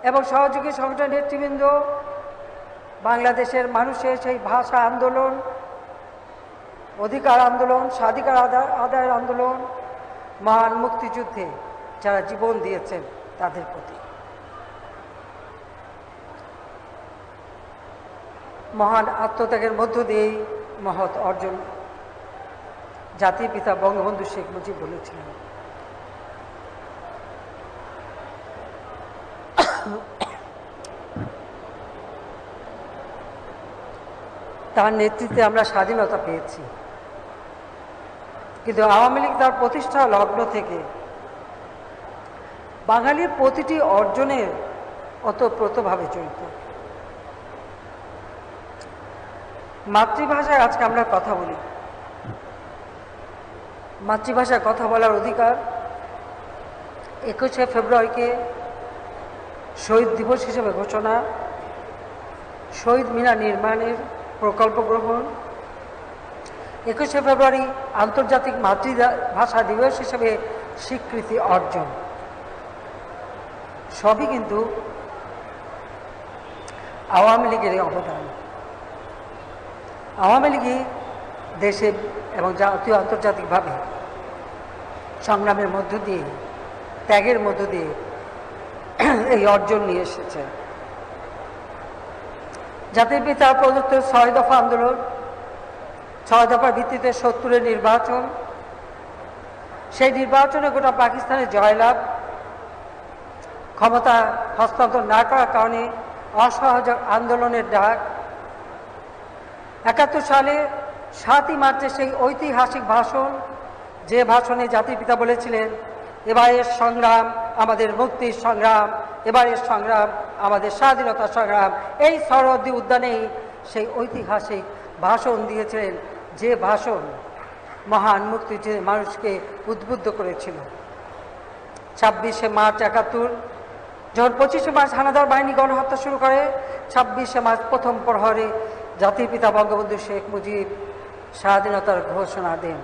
এবং সহযোগী সংগঠনের নেতৃবৃন্দ বাংলাদেশের মানুষের সেই ভাষা আন্দোলন, অধিকার আন্দোলন, স্বাধিকার আদায়ের আন্দোলন, মহান মুক্তিযুদ্ধে যারা জীবন দিয়েছেন তাদের প্রতি মহান আত্মত্যাগের মধ্য দিয়েই মহৎ অর্জন জাতির পিতা বঙ্গবন্ধু শেখ মুজিব বলেছিলেন। তার নেতৃত্বে আমরা স্বাধীনতা পেয়েছি, কিন্তু আওয়ামী লীগ তার প্রতিষ্ঠা লগ্ন থেকে বাঙালির প্রতিটি অর্জনের ওতপ্রোতভাবে জড়িত। মাতৃভাষায় আজকে আমরা কথা বলি, মাতৃভাষায় কথা বলার অধিকার 21শে ফেব্রুয়ারিকে শহীদ দিবস হিসেবে ঘোষণা, শহীদ মিনার নির্মাণের প্রকল্প গ্রহণ, 21শে ফেব্রুয়ারি আন্তর্জাতিক মাতৃভাষা দিবস হিসেবে স্বীকৃতি অর্জন, সবই কিন্তু আওয়ামী লীগের অবদান। আওয়ামী লীগই দেশে এবং জাতীয় আন্তর্জাতিকভাবে সংগ্রামের মধ্য দিয়ে, ত্যাগের মধ্য দিয়ে এই অর্জন নিয়ে এসেছে। জাতির পিতা প্রদত্ত 6 দফা আন্দোলন, 6 দফার ভিত্তিতে 70-এর নির্বাচন, সেই নির্বাচনে গোটা পাকিস্তানের জয়লাভ, ক্ষমতা হস্তান্তর না করার কারণে অসহযোগ আন্দোলনের ডাক, 71 সালে 7ই মার্চে সেই ঐতিহাসিক ভাষণ, যে ভাষণে জাতির পিতা বলেছিলেন, এবারের সংগ্রাম আমাদের মুক্তির সংগ্রাম, এবারের সংগ্রাম আমাদের স্বাধীনতা সংগ্রাম। এই সরহদ্দি উদ্যানেই সেই ঐতিহাসিক ভাষণ দিয়েছিলেন, যে ভাষণ মহান মুক্তিযুদ্ধের মানুষকে উদ্বুদ্ধ করেছিল। 26শে মার্চ 71, যখন 25শে মার্চ হানাদার বাহিনী গণহত্যা শুরু করে, 26শে মার্চ প্রথম প্রহরে জাতির পিতা বঙ্গবন্ধু শেখ মুজিব স্বাধীনতার ঘোষণা দেন।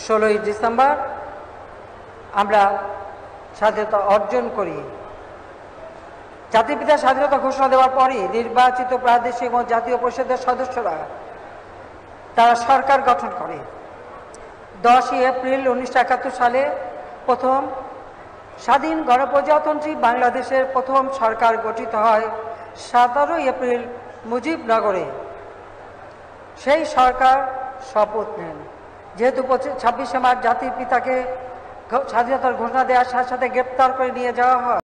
16ই ডিসেম্বর আমরা স্বাধীনতা অর্জন করি। জাতির পিতা স্বাধীনতা ঘোষণা দেওয়ার পরে নির্বাচিত প্রাদেশিক এবং জাতীয় পরিষদের সদস্যরা তারা সরকার গঠন করে। 10ই এপ্রিল 1971 সালে প্রথম স্বাধীন গণপ্রজাতন্ত্রী বাংলাদেশের প্রথম সরকার গঠিত হয়। 17ই এপ্রিল মুজিবনগরে সেই সরকার শপথ নেন। যেহেতু 26শে মার্চ জাতির পিতাকে স্বাধীনতার ঘোষণা দেওয়ার সাথে সাথে গ্রেপ্তার করে নিয়ে যাওয়া হয়,